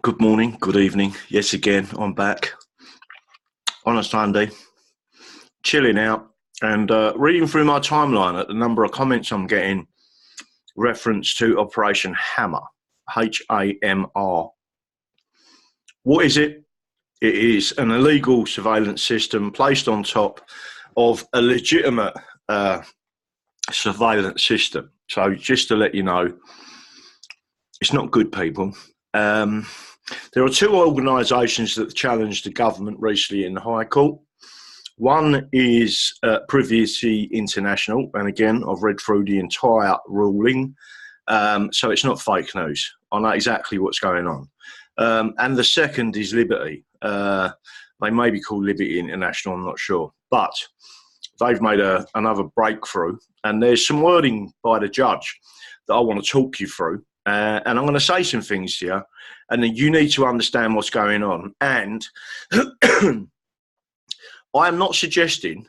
Good morning, good evening. Yes, again, I'm back on a Sunday, chilling out and reading through my timeline at the number of comments I'm getting reference to Operation HAMR, HAMR. What is it? It is an illegal surveillance system placed on top of a legitimate surveillance system. So just to let you know, it's not good, people. There are two organisations that challenged the government recently in the High Court. One is Privacy International, and again, I've read through the entire ruling, so it's not fake news. I know exactly what's going on. And the second is Liberty. They may be called Liberty International, I'm not sure. But they've made another breakthrough, and there's some wording by the judge that I want to talk you through. And I'm going to say some things here, and then you need to understand what's going on. And I am not suggesting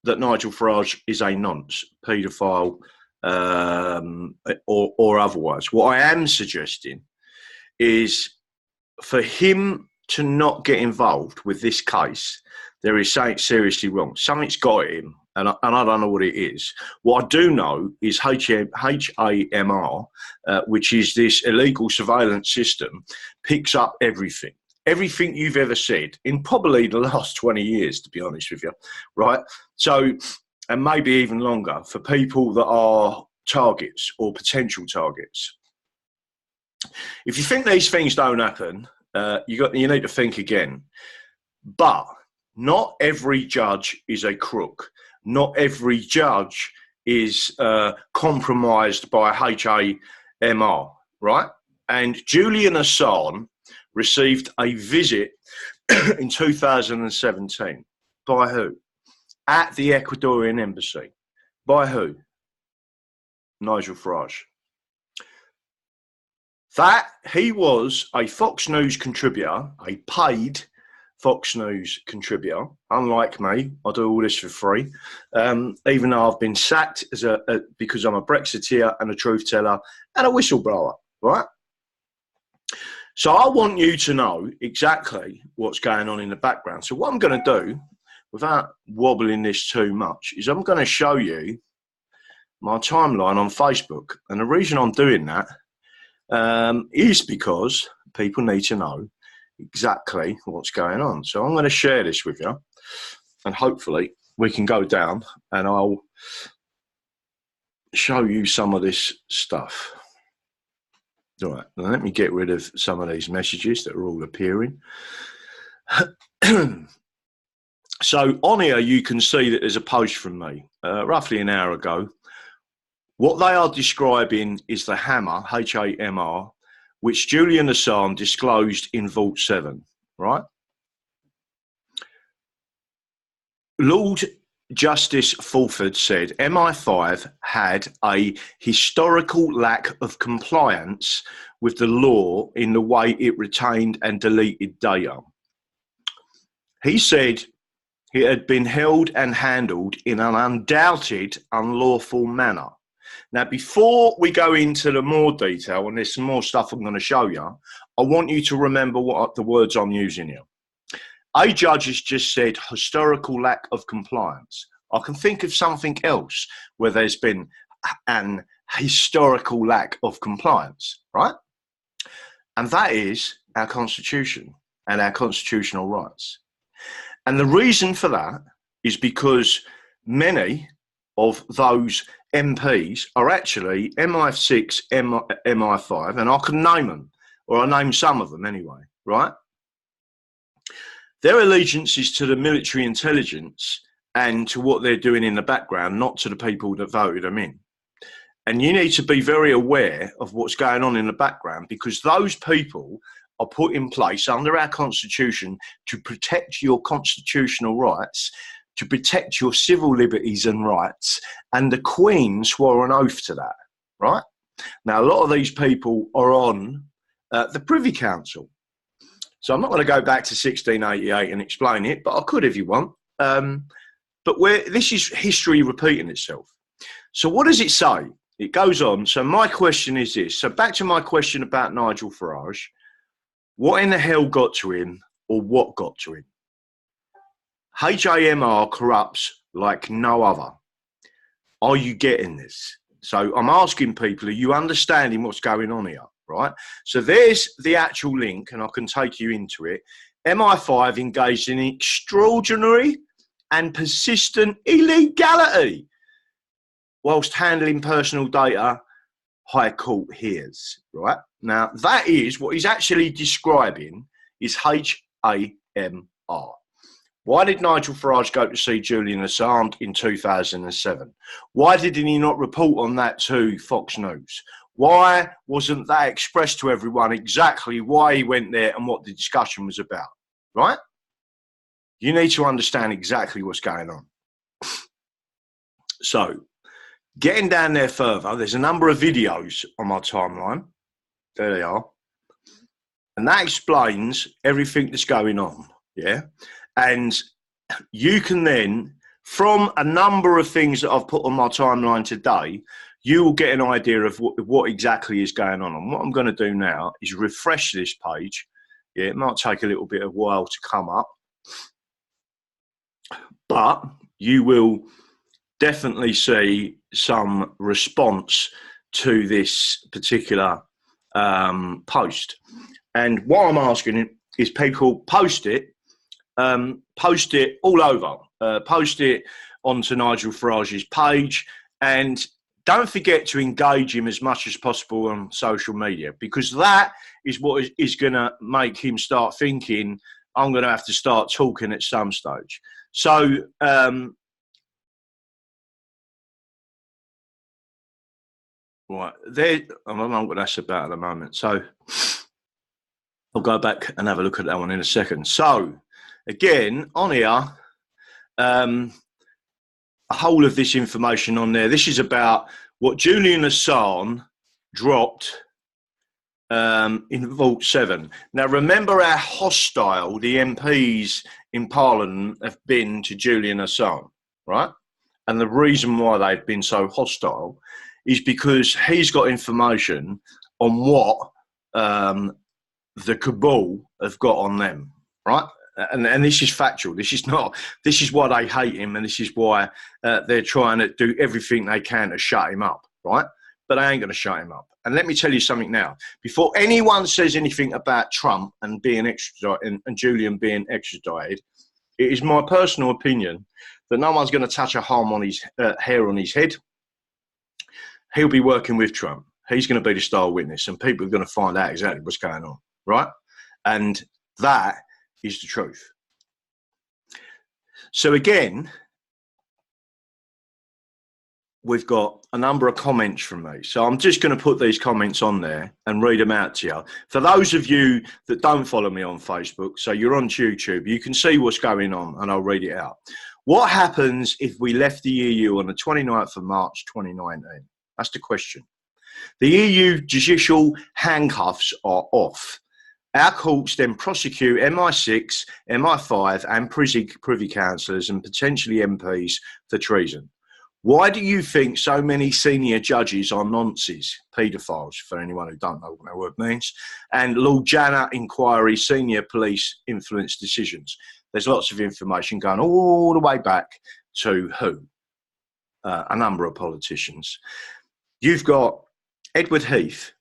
that Nigel Farage is a nonce, paedophile, or otherwise. What I am suggesting is for him to not get involved with this case, there is something seriously wrong. Something's got him, and I don't know what it is. What I do know is HAMR, which is this illegal surveillance system, picks up everything. Everything you've ever said in probably the last 20 years, to be honest with you, right? So, and maybe even longer, for people that are targets or potential targets. If you think these things don't happen, you need to think again. But not every judge is a crook. Not every judge is compromised by HAMR, right? And Julian Assange received a visit in 2017. By who? At the Ecuadorian embassy. By who? Nigel Farage. That he was a Fox News contributor, a paid Fox News contributor. Unlike me, I do all this for free. Even though I've been sacked because I'm a Brexiteer and a truth teller and a whistleblower, right? So I want you to know exactly what's going on in the background. So what I'm going to do, without wobbling this too much, is I'm going to show you my timeline on Facebook. And the reason I'm doing that is because people need to know exactly what's going on. So I'm going to share this with you, and hopefully we can go down and I'll show you some of this stuff. All right, now let me get rid of some of these messages that are all appearing. So on here you can see that there's a post from me roughly an hour ago. What they are describing is the HAMR, HAMR, which Julian Assange disclosed in Vault 7, right? Lord Justice Fulford said MI5 had a historical lack of compliance with the law in the way it retained and deleted data. He said it had been held and handled in an undoubted unlawful manner. Now, before we go into the more detail, and there's some more stuff I'm going to show you, I want you to remember what the words I'm using here. A judge has just said historical lack of compliance. I can think of something else where there's been an historical lack of compliance, right? And that is our Constitution and our constitutional rights. And the reason for that is because many of those MPs are actually MI6, MI5, and I can name them, or I name some of them anyway, right? Their allegiance is to the military intelligence and to what they're doing in the background, not to the people that voted them in. And you need to be very aware of what's going on in the background, because those people are put in place under our Constitution to protect your constitutional rights, to protect your civil liberties and rights, and the Queen swore an oath to that, right? Now, a lot of these people are on the Privy Council. So I'm not going to go back to 1688 and explain it, but I could if you want. But this is history repeating itself. So what does it say? It goes on. So my question is this. So back to my question about Nigel Farage. What in the hell got to him, or what got to him? HAMR corrupts like no other. Are you getting this? So I'm asking people, are you understanding what's going on here, right? So there's the actual link, and I can take you into it. MI5 engaged in extraordinary and persistent illegality whilst handling personal data, High Court hears, right? Now, that is what he's actually describing is HAMR. Why did Nigel Farage go to see Julian Assange in 2007? Why did he not report on that to Fox News? Why wasn't that expressed to everyone exactly why he went there and what the discussion was about, right? You need to understand exactly what's going on. So, getting down there further, there's a number of videos on my timeline. There they are. And that explains everything that's going on, yeah? And you can then, from a number of things that I've put on my timeline today, you will get an idea of what exactly is going on. And what I'm going to do now is refresh this page. Yeah, it might take a little bit of a while to come up, but you will definitely see some response to this particular post. And what I'm asking is people post it all over, post it onto Nigel Farage's page, and don't forget to engage him as much as possible on social media, because that is what is going to make him start thinking, I'm going to have to start talking at some stage. So, right, there, I don't know what that's about at the moment. So, I'll go back and have a look at that one in a second. So, again, on here, a whole of this information on there. This is about what Julian Assange dropped in Vault 7. Now, remember how hostile the MPs in Parliament have been to Julian Assange, right? And the reason why they've been so hostile is because he's got information on what the cabal have got on them, right? And this is factual. This is not. This is why they hate him, and this is why they're trying to do everything they can to shut him up, right? But they ain't going to shut him up. And let me tell you something now. Before anyone says anything about Trump and being extradited and Julian being extradited, it is my personal opinion that no one's going to touch a harm on his hair on his head. He'll be working with Trump. He's going to be the star witness, and people are going to find out exactly what's going on, right? And that is the truth. So again, we've got a number of comments from me. So I'm just going to put these comments on there and read them out to you. For those of you that don't follow me on Facebook, so you're on YouTube, you can see what's going on, and I'll read it out. What happens if we left the EU on the 29th of March 2019? That's the question. The EU judicial handcuffs are off. Our courts then prosecute MI6, MI5 and privy councillors and potentially MPs for treason. Why do you think so many senior judges are nonces, paedophiles, for anyone who don't know what that word means, and Lord Janner inquiry senior police influence decisions? There's lots of information going all the way back to who? A number of politicians. You've got Edward Heath,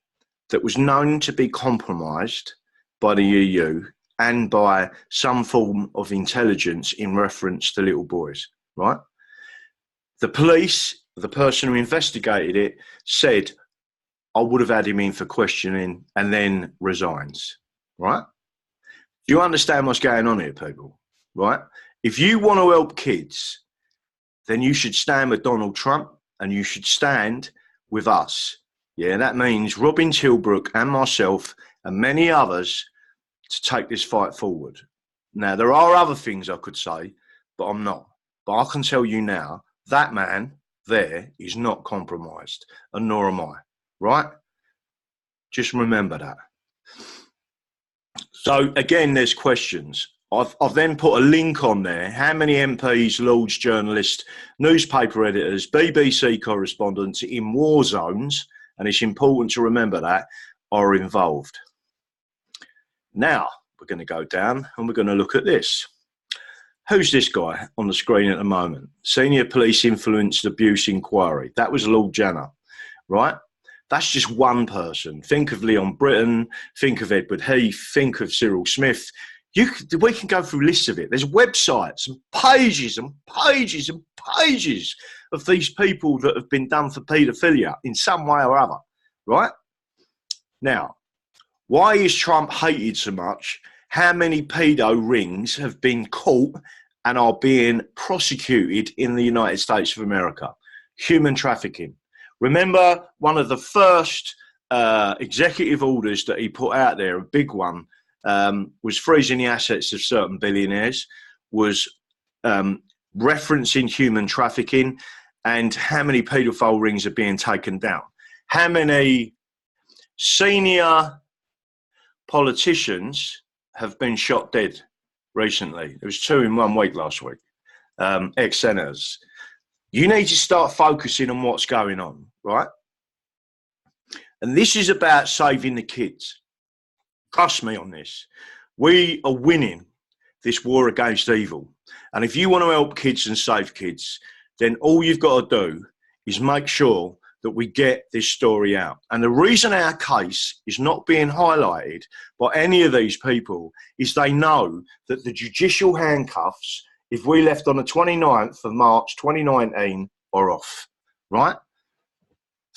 that was known to be compromised by the EU and by some form of intelligence in reference to little boys, right? The police, the person who investigated it, said, I would have had him in for questioning, and then resigns, right? Do you understand what's going on here, people, right? If you want to help kids, then you should stand with Donald Trump and you should stand with us. Yeah, that means Robin Tilbrook and myself and many others to take this fight forward. Now, there are other things I could say, but I'm not. But I can tell you now, that man there is not compromised, and nor am I, right? Just remember that. So, again, there's questions. I've then put a link on there. How many MPs, lords, journalists, newspaper editors, BBC correspondents in war zones, and it's important to remember that, are involved. Now we're going to go down and we're going to look at this. Who's this guy on the screen at the moment? Senior Police Influenced Abuse Inquiry. That was Lord Janner, right? That's just one person. Think of Leon Britton, think of Edward Heath, think of Cyril Smith. We can go through lists of it. There's websites and pages and pages and pages of these people that have been done for paedophilia in some way or other, right? Now, why is Trump hated so much? How many pedo rings have been caught and are being prosecuted in the United States of America? Human trafficking. Remember, one of the first executive orders that he put out there, a big one, was freezing the assets of certain billionaires, was referencing human trafficking and how many paedophile rings are being taken down. How many senior politicians have been shot dead recently? There was 2 in 1 week last week, ex-senators. You need to start focusing on what's going on, right? And this is about saving the kids. Trust me on this. We are winning this war against evil. And if you want to help kids and save kids, then all you've got to do is make sure that we get this story out. And the reason our case is not being highlighted by any of these people is they know that the judicial handcuffs, if we left on the 29th of March 2019, are off, right?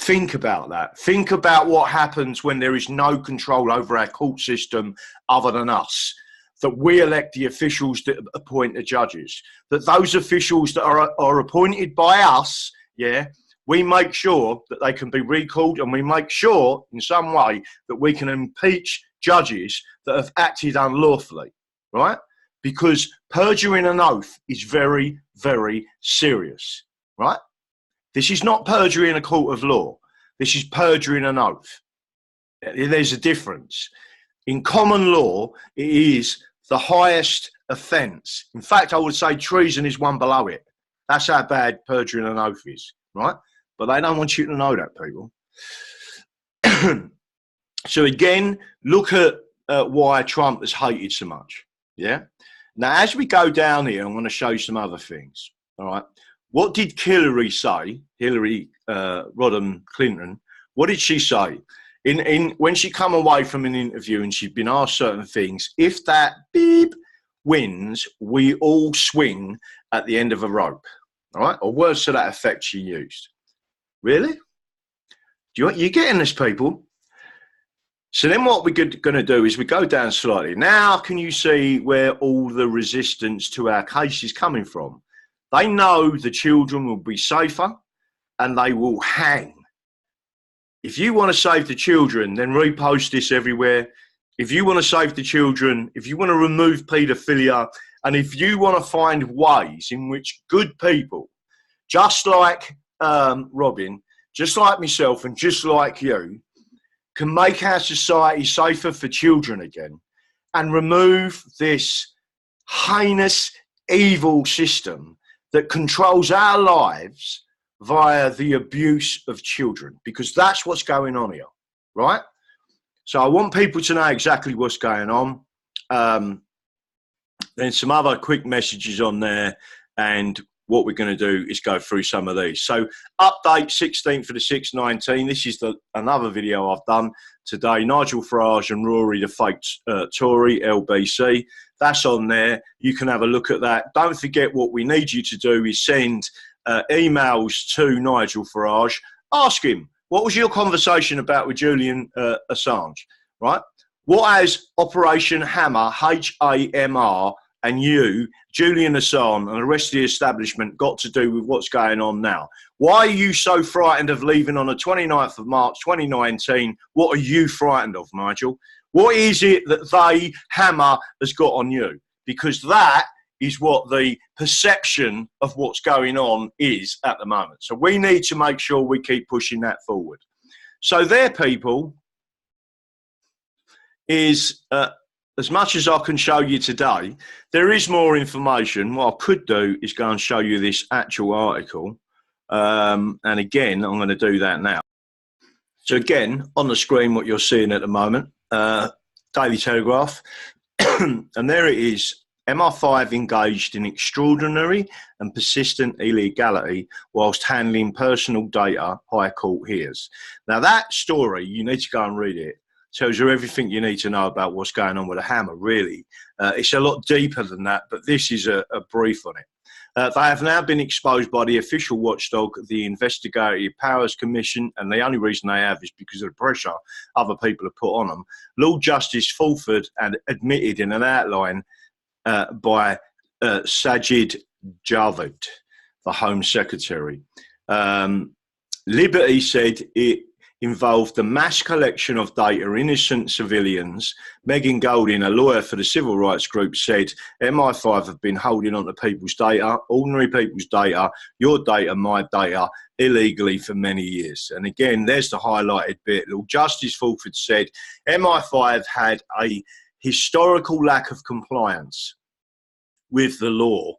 Think about that. Think about what happens when there is no control over our court system other than us. That we elect the officials that appoint the judges. That those officials that are appointed by us, yeah, we make sure that they can be recalled, and we make sure in some way that we can impeach judges that have acted unlawfully, right? Because perjuring an oath is very, very serious, right? This is not perjury in a court of law. This is perjuring an oath. There's a difference. In common law, it is the highest offence. In fact, I would say treason is one below it. That's how bad perjuring an oath is, right? But they don't want you to know that, people. So again, look at why Trump is hated so much, yeah? Now, as we go down here, I'm going to show you some other things, all right? What did Hillary say, Rodham Clinton, what did she say? When she come away from an interview and she'd been asked certain things, if that beep wins, we all swing at the end of a rope, all right? Or words to that effect she used. Really? You're getting this, people? So then what we're going to do is we go down slightly. Now can you see where all the resistance to our case is coming from? They know the children will be safer and they will hang. If you want to save the children, then repost this everywhere. If you want to save the children, if you want to remove paedophilia, and if you want to find ways in which good people, just like Robin, just like myself and just like you, can make our society safer for children again and remove this heinous, evil system that controls our lives via the abuse of children, because that's what's going on here, right? So I want people to know exactly what's going on. Then some other quick messages on there, and what we're going to do is go through some of these. So update 16th of the 6th, 19. This is another video I've done today. Nigel Farage and Rory the fake Tory, LBC. That's on there. You can have a look at that. Don't forget, what we need you to do is send emails to Nigel Farage. Ask him, what was your conversation about with Julian Assange, right? What has Operation HAMR, HAMR, and you, Julian Assange, and the rest of the establishment got to do with what's going on now? Why are you so frightened of leaving on the 29th of March 2019? What are you frightened of, Nigel? What is it that they, HAMR, has got on you? Because that is what the perception of what's going on is at the moment. So we need to make sure we keep pushing that forward. So there, people, is as much as I can show you today. There is more information. What I could do is go and show you this actual article. And again, I'm going to do that now. So again, on the screen, what you're seeing at the moment, Daily Telegraph. And there it is. MI5 engaged in extraordinary and persistent illegality whilst handling personal data, High Court hears. Now that story, you need to go and read it. Tells you everything you need to know about what's going on with the hammer, really. It's a lot deeper than that, but this is a brief on it. They have now been exposed by the official watchdog, the Investigative Powers Commission, and the only reason they have is because of the pressure other people have put on them. Lord Justice Fulford had admitted in an outline by Sajid Javid, the Home Secretary. Liberty said it involved the mass collection of data, innocent civilians. Megan Golding, a lawyer for the civil rights group, said MI5 have been holding on to people's data, ordinary people's data, your data, my data, illegally for many years. And again, there's the highlighted bit. Lord Justice Fulford said MI5 had a historical lack of compliance with the law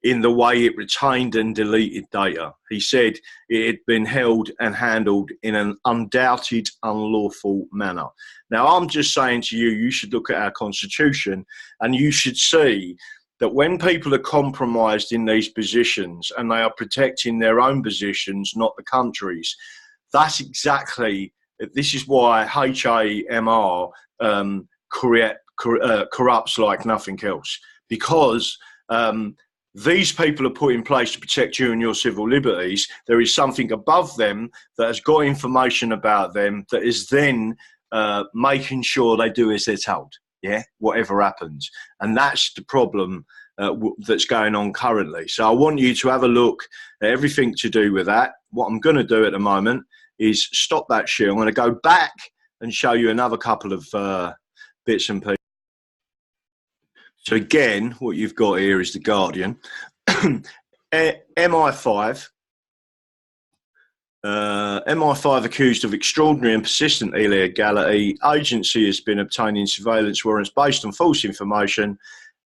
in the way it retained and deleted data. He said it had been held and handled in an undoubted unlawful manner. Now, I'm just saying to you, you should look at our constitution and you should see that when people are compromised in these positions and they are protecting their own positions, not the country's, that's exactly, this is why HAMR corrupts like nothing else, because these people are put in place to protect you and your civil liberties. There is something above them that has got information about them that is then making sure they do as they're told, yeah, whatever happens. And that's the problem that's going on currently. So I want you to have a look at everything to do with that. What I'm going to do at the moment is stop that shit. I'm going to go back and show you another couple of bits and pieces. So again, what you've got here is The Guardian. MI5 accused of extraordinary and persistent illegality. Agency has been obtaining surveillance warrants based on false information.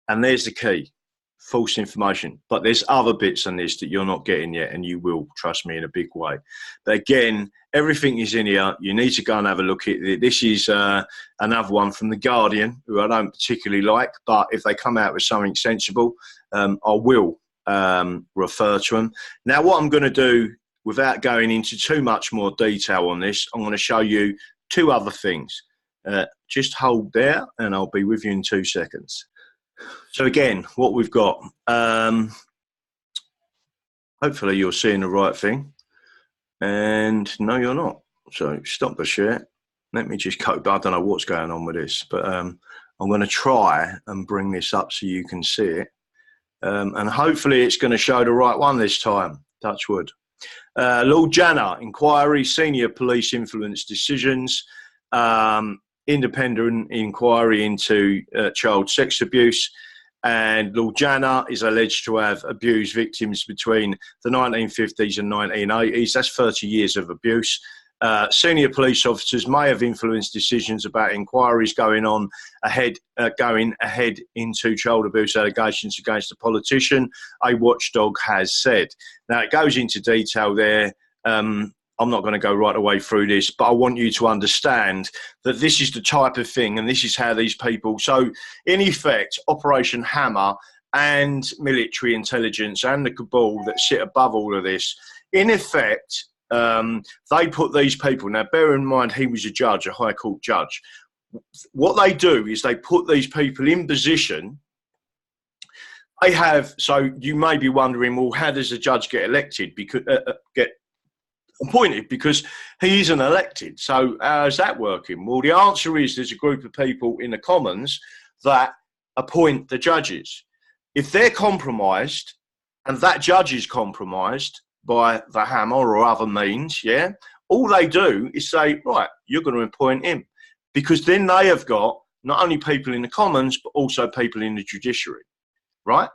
And there's the key, false information. But there's other bits on this that you're not getting yet, and you will, trust me, in a big way. But again, everything is in here. You need to go and have a look at it. This is another one from The Guardian, who I don't particularly like, but if they come out with something sensible, I will refer to them. Now, what I'm going to do, without going into too much more detail on this, I'm going to show you two other things. Just hold there, and I'll be with you in 2 seconds. So again, what we've got, hopefully you're seeing the right thing. And no, you're not. So stop the share. Let me just cope. I don't know what's going on with this, but I'm going to try and bring this up so you can see it. And hopefully it's going to show the right one this time. Touch wood. Lord Janner, inquiry, senior police influence decisions, independent inquiry into child sex abuse. And Lord Janner is alleged to have abused victims between the 1950s and 1980s. That's 30 years of abuse. Senior police officers may have influenced decisions about inquiries going ahead into child abuse allegations against a politician, a watchdog has said. Now, it goes into detail there. I'm not going to go right away through this, but I want you to understand that this is the type of thing, and this is how these people. So, in effect, Operation HAMR and military intelligence and the cabal that sit above all of this, in effect, they put these people. Now, bear in mind, he was a judge, a High Court judge. What they do is they put these people in position. They have. So you may be wondering, well, how does a judge get elected? Because get appointed, because he isn't elected. So how's that working? Well, the answer is there's a group of people in the Commons that appoint the judges. If they're compromised and that judge is compromised by the HAMR or other means, yeah, all they do is say, right, you're going to appoint him, because then they have got not only people in the Commons but also people in the judiciary, right?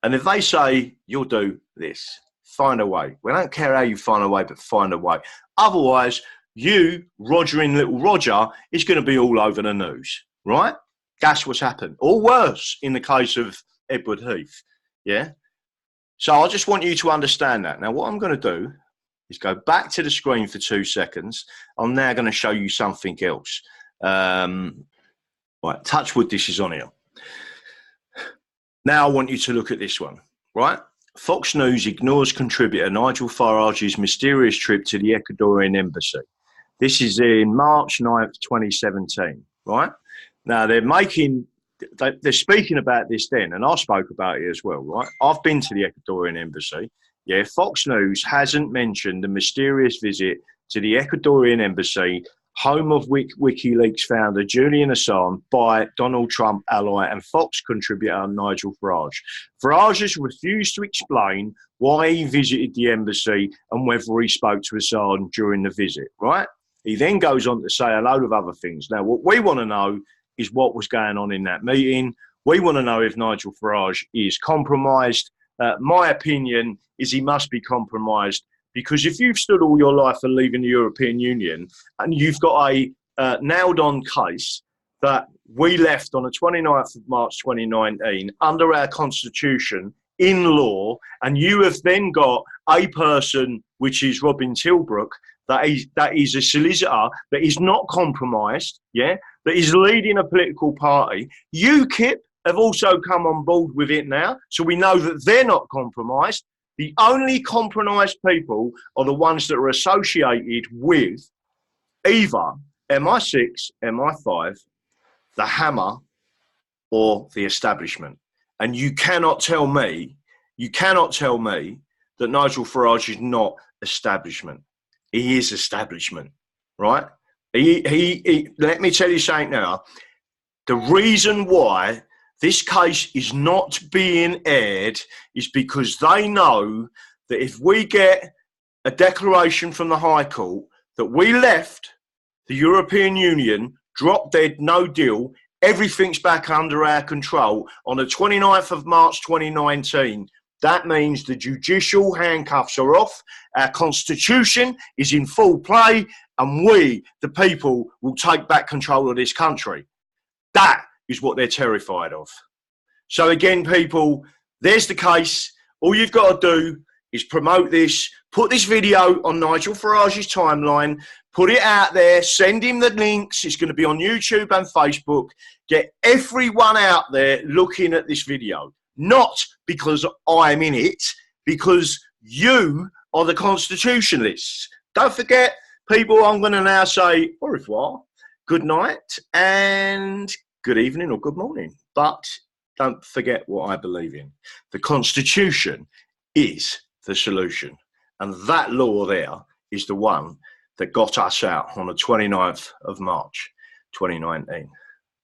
And if they say, you'll do this, find a way. We don't care how you find a way, but find a way. Otherwise, you, Roger in Little Roger, is going to be all over the news, right? That's what's happened. Or worse, in the case of Edward Heath, yeah? So I just want you to understand that. Now, what I'm going to do is go back to the screen for 2 seconds. I'm now going to show you something else. Right, touch wood, this is on here. Now I want you to look at this one, right? Fox News ignores contributor Nigel Farage's mysterious trip to the Ecuadorian embassy. This is in March 9th, 2017, right? Now they're speaking about this then, and I spoke about it as well, right? I've been to the Ecuadorian embassy. Yeah, Fox News hasn't mentioned the mysterious visit to the Ecuadorian embassy, home of WikiLeaks founder Julian Assange, by Donald Trump ally and Fox contributor Nigel Farage. Farage has refused to explain why he visited the embassy and whether he spoke to Assange during the visit, right? He then goes on to say a load of other things. Now, what we want to know is what was going on in that meeting. We want to know if Nigel Farage is compromised. My opinion is he must be compromised, because if you've stood all your life for leaving the European Union and you've got a nailed-on case that we left on the 29th of March 2019 under our constitution in law, and you have then got a person, which is Robin Tilbrook, that is a solicitor, that is not compromised, yeah, that is leading a political party. UKIP have also come on board with it now, so we know that they're not compromised. The only compromised people are the ones that are associated with either MI6, MI5, the HAMR, or the establishment. And you cannot tell me that Nigel Farage is not establishment. He is establishment, right? Let me tell you something now. The reason why this case is not being aired is because they know that if we get a declaration from the High Court that we left the European Union, drop dead, no deal, everything's back under our control on the 29th of March 2019, that means the judicial handcuffs are off, our constitution is in full play, and we, the people, will take back control of this country. That is what they're terrified of. So again, people, there's the case. All you've got to do is promote this, put this video on Nigel Farage's timeline, put it out there, send him the links. It's going to be on YouTube and Facebook. Get everyone out there looking at this video. Not because I'm in it, because you are the constitutionalists. Don't forget, people, I'm going to now say au revoir, good night, and good evening or good morning. But don't forget what I believe in. The Constitution is the solution. And that law there is the one that got us out on the 29th of March, 2019.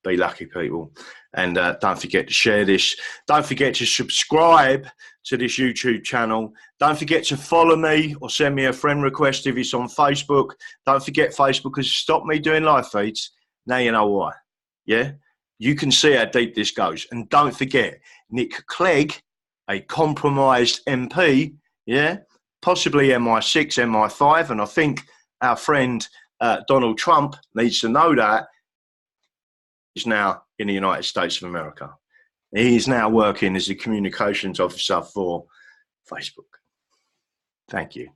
Be lucky, people. And don't forget to share this. Don't forget to subscribe to this YouTube channel. Don't forget to follow me or send me a friend request if it's on Facebook. Don't forget, Facebook has stopped me doing live feeds. Now you know why. Yeah? You can see how deep this goes. And don't forget, Nick Clegg, a compromised MP, yeah, possibly MI6, MI5, and I think our friend Donald Trump needs to know that, is now in the United States of America. He is now working as a communications officer for Facebook. Thank you.